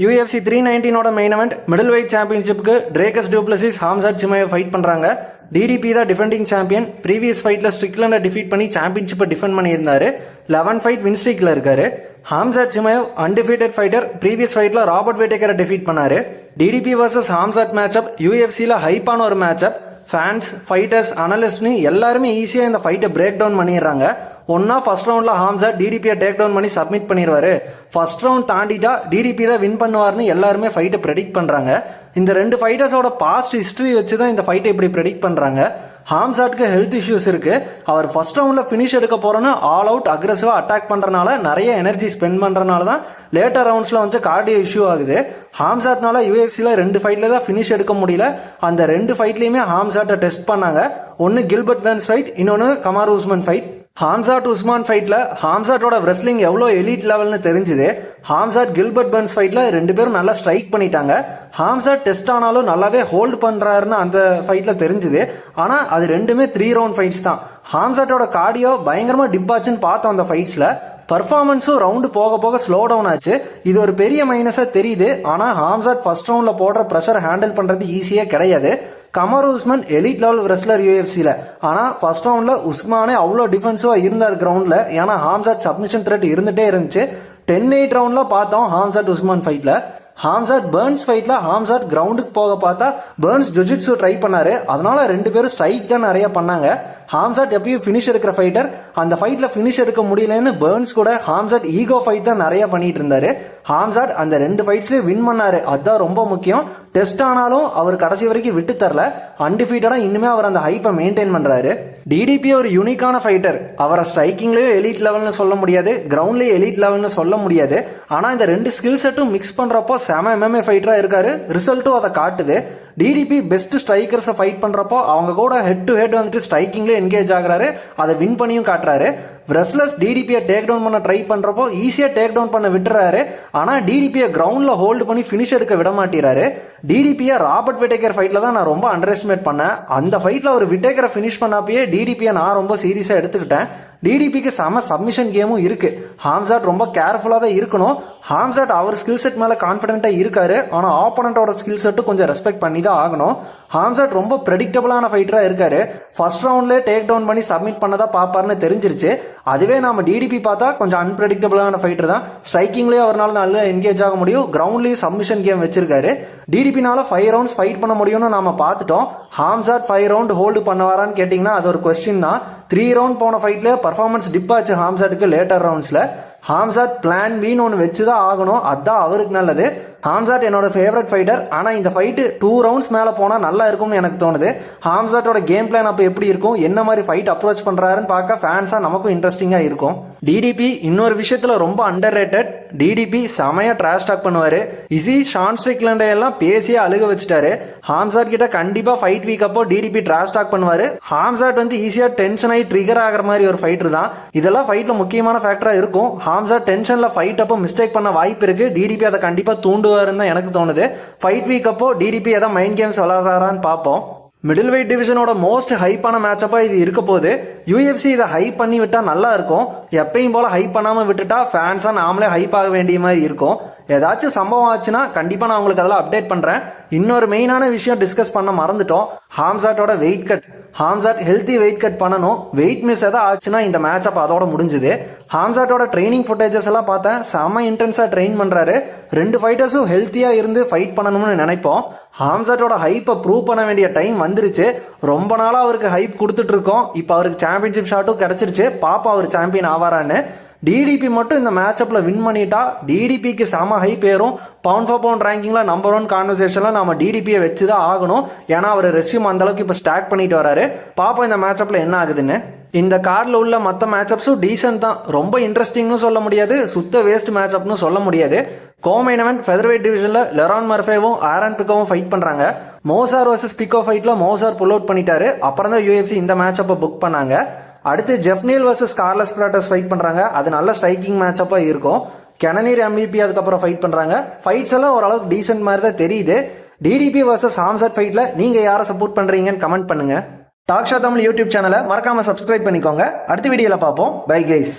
UFC 319 main event middle weight சாம்பியன்ஷிப்புக்கு Dricus Du Plessis Khamzat சிமாயை fight பண்ணுறாங்க. டிடிபி தான் டிஃபெண்டிங் சாம்பியன். ப்ரீவியஸ் ஃபைட்டில் ஸ்ட்ரிக்லண்டை டிஃபீட் பண்ணி சாம்பியன்ஷிப்பை டிஃபெண்ட் பண்ணியிருந்தாரு. 11 ஃபைட் வின் ஸ்ட்ரீக்கில் இருக்காரு. Khamzat Chimaev undefeated fighter. Previous ஃபைட்டில் ராபர்ட் விட்டேக்கரை டிஃபீட் பண்ணாரு. டிடிபி வர்சஸ் ஹாம்சாட் மேட்சப் யூஎஃப்சியில் ஹைப்பான ஒரு மேட்சப். ஃபேன்ஸ், ஃபைட்டர்ஸ், அனலிஸ்ட்னு எல்லாருமே ஈஸியாக இந்த ஃபைட்டை பிரேக் டவுன் பண்ணிடுறாங்க. ஒன்னா ஃபர்ஸ்ட் ரவுண்ட்ல ஹாம்சாட் டிடிபியை டேக் டவுன் பண்ணி சப்மிட் பண்ணிடுவாரு. ஃபர்ஸ்ட் ரவுண்ட் தாண்டிட்டா டிடிபி தான் வின் பண்ணுவார்னு எல்லாருமே ஃபைட்டை ப்ரெடிக்ட் பண்றாங்க. இந்த ரெண்டு ஃபைட்டர்ஸோட பாஸ்ட் ஹிஸ்டரி வச்சு தான் இந்த ஃபைட்டை இப்படி ப்ரெடிக்ட் பண்றாங்க. ஹாம்சாட்க்கு ஹெல்த் இஷ்யூஸ் இருக்கு. அவர் ஃபர்ஸ்ட் ரவுண்ட்ல ஃபினிஷ் எடுக்க போறோன்னு ஆல் அவுட் அக்ரெசிவா அட்டாக் பண்றதுனால, நிறைய எனர்ஜி ஸ்பெண்ட் பண்றதுனால தான் லேட்டர் ரவுண்ட்ஸ்ல வந்து கார்டியோ இஷ்யூ ஆகுது. ஹாம்சாட்னால யூஎஃப்சில 2 ஃபைட்ல தான் ஃபினிஷ் எடுக்க முடியல. அந்த 2 ஃபைட்லயுமே ஹாம்சாட்டை டெஸ்ட் பண்ணாங்க. ஒன்னு கில்பர்ட் பெர்ன்ஸ் ஃபைட், இன்னொன்னு கமாரு உஸ்மான் ஃபைட். ஹாம்சாட் உஸ்மான் ஃபைட்ல ஹாம்சாட்டோட ரெஸ்லிங் எவ்வளோ எலிட் லெவல்னு தெரிஞ்சுது. ஹாம்சாட் கில்பர்ட் பெர்ன்ஸ் ஃபைட்ல 2 பேரும் நல்லா ஸ்ட்ரைக் பண்ணிட்டாங்க. ஹாம்சாட் டெஸ்ட் ஆனாலும் நல்லாவே ஹோல்ட் பண்றாருன்னு அந்த ஃபைட்ல தெரிஞ்சுது. ஆனா அது ரெண்டுமே 3 ரவுண்ட் ஃபைட்ஸ் தான். ஹாம்சாட்டோட கார்டியோ பயங்கரமா டிப் ஆச்சுன்னு பார்த்தோம் அந்த ஃபைட்ஸ்ல. பர்ஃபார்மன்ஸும் ரவுண்டு போக போக ஸ்லோ டவுன் ஆச்சு. இது ஒரு பெரிய மைனஸா தெரியுது. ஆனா ஹாம்சாட் ஃபர்ஸ்ட் ரவுண்ட்ல போடுற ப்ரெஷர் ஹேண்டில் பண்றது ஈஸியா கிடையாது. கமாரு உஸ்மான் எலிட் லெவல் ரெஸ்லர் யூஎஃப்சில. ஆனா ஃபர்ஸ்ட் ரவுண்ட்ல உஸ்மானே அவ்வளோ டிஃபென்சிவா இருந்தார் கிரவுண்ட்ல. ஏன்னா ஹாம்சாட் சப்மிஷன் த்ரெட் இருந்துட்டே இருந்துச்சு. 10-8 ரவுண்ட்ல பார்த்தோம் ஹாம்சாட் உஸ்மான் ஃபைட்ல. ஹாம்சாட் பெர்ன்ஸ் ஃபைட்ல ஹாம்சாட் கிரவுண்டுக்கு போக பார்த்தா பெர்ன்ஸ் ஜுஜிட்ஸு ட்ரை பண்ணாரு. அதனால 2 பேரும் ஸ்ட்ரைக் தான் நிறைய பண்ணாங்க. ஹாம்சாட் எப்பயும் ஃபினிஷ் எடுக்கிற ஃபைட்டர். அந்த ஃபைட்ல ஃபினிஷ் எடுக்க முடியலன்னு பெர்ன்ஸ் கூட ஹாம்சாட் ஈகோ ஃபைட் தான் நிறைய பண்ணிட்டு இருந்தாரு. ஹாம்சாட் அந்த 2 ஃபைட்ஸ்லயும் வின் பண்ணாரு. அதுதான் ரொம்ப முக்கியம். டெஸ்ட் ஆனாலும் அவர் கடைசி வரைக்கும் விட்டு தரல. அன்டிஃபீட்டடா இன்னுமே அவர் அந்த ஹைப்பை மெயின்டைன் பண்றாரு. டிடிபி ஒரு யூனிக்கான ஃபைட்டர். அவரை ஸ்ட்ரைக்கிங்லயும் எலிட் லெவல்னு சொல்ல முடியாது, கிரவுண்ட்லயும் எலிட் லெவல்னு சொல்ல முடியாது. ஆனா இந்த 2 ஸ்கில் செட்டும் மிக்ஸ் பண்றப்போ செம எம்எம்ஏ ஃபைட்டரா இருக்காரு. ரிசல்ட்டும் அதை காட்டுது. டிடிபி பெஸ்ட் ஸ்ட்ரைக்கர்ஸை ஃபைட் பண்றப்போ அவங்க கூட ஹெட் டு ஹெட் வந்துட்டு ஸ்ட்ரைக்கிங்ல என்கேஜ் ஆகுறாரு. அதை வின் பண்ணியும் காட்டுறாரு. ரெஸ்லர்ஸ் டிடிபியை டேக் டவுன் பண்ண ட்ரை பண்றப்போ ஈஸியா டேக் டவுன் பண்ண விட்டுறாரு. ஆனா டிடிபியை கிரவுண்ட்ல ஹோல்டு பண்ணி ஃபினிஷ் எடுக்க விட மாட்டேறாரு. டிடிபியை ராபர்ட் விட்டேக்கர் ஃபைட்ல தான் நான் ரொம்ப அண்டர் எஸ்டிமேட் பண்ணேன். அந்த ஃபைட்ல ஒரு விட்டேக்கரை ஃபினிஷ் பண்ணப்பயே டிடிபியை நான் ரொம்ப சீரியஸா எடுத்துக்கிட்டேன். டிடிபிக்கு செம சப்மிஷன் கேமும் இருக்கு. ஹாம்சாட் ரொம்ப கேர்ஃபுல்லா தான் இருக்கணும். ஹாம்சாட் அவர் ஸ்கில் செட் மேல கான்ஃபிடென்ட்டா இருக்காரு. ஆனா ஆப்போனண்டோட ஸ்கில் செட்டும் கொஞ்சம் ரெஸ்பெக்ட் பண்ணி தான் ஆகணும். ஹாம்சாட் ரொம்ப ப்ரெடிக்டபிளான ஃபைட்டரா இருக்காரு. ஃபர்ஸ்ட் ரவுண்ட்ல டேக் டவுன் பண்ணி சப்மிட் பண்ணதா பாப்பாருன்னு தெரிஞ்சிருச்சு. அதுவே நாம டிடிபி பார்த்தா கொஞ்சம் அன்பிரடிக்டபிளான ஃபைட்டர் தான். ஸ்ட்ரைக்கிங்லேயே அவரால் நல்லா என்கேஜ் ஆக முடியும். கிரவுண்ட்லயும் சப்மிஷன் கேம் வச்சிருக்காரு. டிடிபினால 5 ரவுண்ட்ஸ் ஃபைட் பண்ண முடியும்னு நாம பார்த்துட்டோம். ஹாம்சாட் 5 ரவுண்ட் ஹோல்டு பண்ணவாரான்னு கேட்டீங்கன்னா அது ஒரு கொஸ்டின் தான். 3 ரவுண்ட் போன ஃபைட்ல பர்ஃபார்மன்ஸ் டிப் ஆச்சு ஹாம்சாட்டுக்கு லேட்டர் ரவுண்ட்ஸ்ல. ஹாம்சாட் பிளான் பின்னு ஒன்று வச்சுதான் ஆகணும். அதுதான் அவருக்கு நல்லது. ஹாம்சாட் என்னோட ஃபேவரட் ஃபைட்டர். ஆனால் இந்த ஃபைட்டு 2 ரவுண்ட்ஸ் மேலே போனால் நல்லா இருக்கும்னு எனக்கு தோணுது. ஹாம்சாட்டோட கேம் பிளான் அப்போ எப்படி இருக்கும், என்ன மாதிரி ஃபைட் அப்ரோச் பண்ணுறாருன்னு பார்க்க ஃபேன்ஸாக நமக்கும் இன்ட்ரெஸ்டிங்காக இருக்கும். டிடிபி இன்னொரு விஷயத்தில் ரொம்ப அண்டர் ரேட்டட். டிடிபி செமையாக ட்ராஷ் டாக் பண்ணுவார். இசி ஷான் ஸ்ட்ரிக்லண்டை எல்லாம் பேசியே அழுக வச்சுட்டாரு. ஹாம்சாட் கிட்ட கண்டிப்பாக ஃபைட் வீக் அப்போ டிடிபி ட்ராஷ் டாக் பண்ணுவார். ஹாம்சாட் வந்து ஈஸியாக டென்ஷன் ஆகி ட்ரிகர் ஆகிற மாதிரி ஒரு ஃபைட்டர் தான். இதெல்லாம் ஃபைட்டில் முக்கியமான ஃபேக்டராக இருக்கும். ஹாம்சாட் டென்ஷனில் ஃபைட் அப்போ மிஸ்டேக் பண்ண வாய்ப்பு இருக்கு. டிடிபி அதை கண்டிப்பாக தூண்டுவாருன்னு தான் எனக்கு தோணுது. ஃபைட் வீக் அப்போ டிடிபி ஏதாவது மைண்ட் கேம்ஸ் விளையாடுறாரான்னு பார்ப்போம். மிடில் வெயிட் டிவிஷனோட மோஸ்ட் ஹைப்பான மேட்சப்பா இது இருக்க போது. யூஎஃப்சி இதை ஹைப் பண்ணி விட்டா நல்லா இருக்கும். எப்பயும் போல ஹைப் பண்ணாம விட்டுட்டா ஃபேன்ஸா நாமளே ஹைப் ஆக வேண்டிய மாதிரி இருக்கும். ஏதாச்சும் சம்பவம் ஆச்சுன்னா கண்டிப்பா நான் உங்களுக்கு அதெல்லாம் அப்டேட் பண்றேன். இன்னொரு மெயினான விஷயம் டிஸ்கஸ் பண்ண மறந்துட்டோம். ஹாம்சாட்டோட weight cut. Khamzat healthy weight cut பண்ணணும். வெயிட் மிஸ் எதாவது ஆச்சுன்னா இந்த மேட்ச் அப்ப அதோட முடிஞ்சுது. ஹாம்சாட்டோட ட்ரைனிங் ஃபுட்டேஜஸ் எல்லாம் பார்த்தேன். செம்ம இன்டென்ஸா ட்ரெயின் பண்றாரு. 2 ஃபைட்டர்ஸும் ஹெல்த்தியா இருந்து ஃபைட் பண்ணணும்னு நினைப்போம். ஹாம்சாட்டோட ஹைப்பை ப்ரூவ் பண்ண வேண்டிய டைம் வந்துருச்சு. ரொம்ப நாளா அவருக்கு ஹைப் கொடுத்துட்டு இருக்கோம். இப்போ அவருக்கு சாம்பியன்ஷிப் ஷாட்டும் கிடைச்சிருச்சு. பாப்பா அவர் சாம்பியன் ஆவாரான்னு. டிடிபி மட்டும் இந்த மேட்சப்ல வின் பண்ணிட்டா டிடிபிக்கு செம ஹைப் ஏறும். பவுண்ட் ஃபார் பவுண்ட் ரேங்கிங்ல நம்பர் 1 கான்வர்சேஷன்ல நம்ம டிடிபியை வச்சுதான் ஆகணும். ஏன்னா அவர் ரெஸ்யூம் அந்த அளவுக்கு இப்போ ஸ்டாக் பண்ணிட்டு வராரு. பாப்பா இந்த மேட்சப்ல என்ன ஆகுதுன்னு. இந்த கார்டில் உள்ள மற்ற மேட்சப்ஸும் டீசென்ட் தான். ரொம்ப இன்ட்ரெஸ்டிங்னு சொல்ல முடியாது, சுத்த வேஸ்ட் மேட்சப்னு சொல்ல முடியாது. கோமெயின் event ஃபெதர்வெயிட் டிவிஷன்ல லெரான் மர்ஃபேவும் ஆரன் பிக்கோவும் ஃபைட் பண்றாங்க. மோசார் வர்சஸ் பிக்கோ ஃபைட்ல மோசார் புல் அவுட் பண்ணிட்டாரு. அப்புறம் தான் யூஎஃப்சி இந்த மேட்சப்பை புக் பண்ணாங்க. அடுத்து ஜெஃப்னீல் வர்சஸ் கார்லஸ் பிராட்டஸ் ஃபைட் பண்றாங்க. அது நல்ல ஸ்ட்ரைக்கிங் மேட்சப்பா இருக்கும். கெனனீர் எம்பிபி அதுக்கப்புறம் ஃபைட் பண்றாங்க. ஃபைட்ஸ் எல்லாம் ஓரளவுக்கு டீசென்ட் மாதிரி தான் தெரியுது. டிடிபி வர்சஸ் ஹாம்சாட் ஃபைட்ல நீங்க யாரை சப்போர்ட் பண்றீங்கன்னு கமெண்ட் பண்ணுங்க. டாக் ஷோ தமிழ் யூடியூப் சேனலை மறக்காம சப்ஸ்கிரைப் பண்ணிக்கோங்க. அடுத்த வீடியோல பார்ப்போம். Bye guys.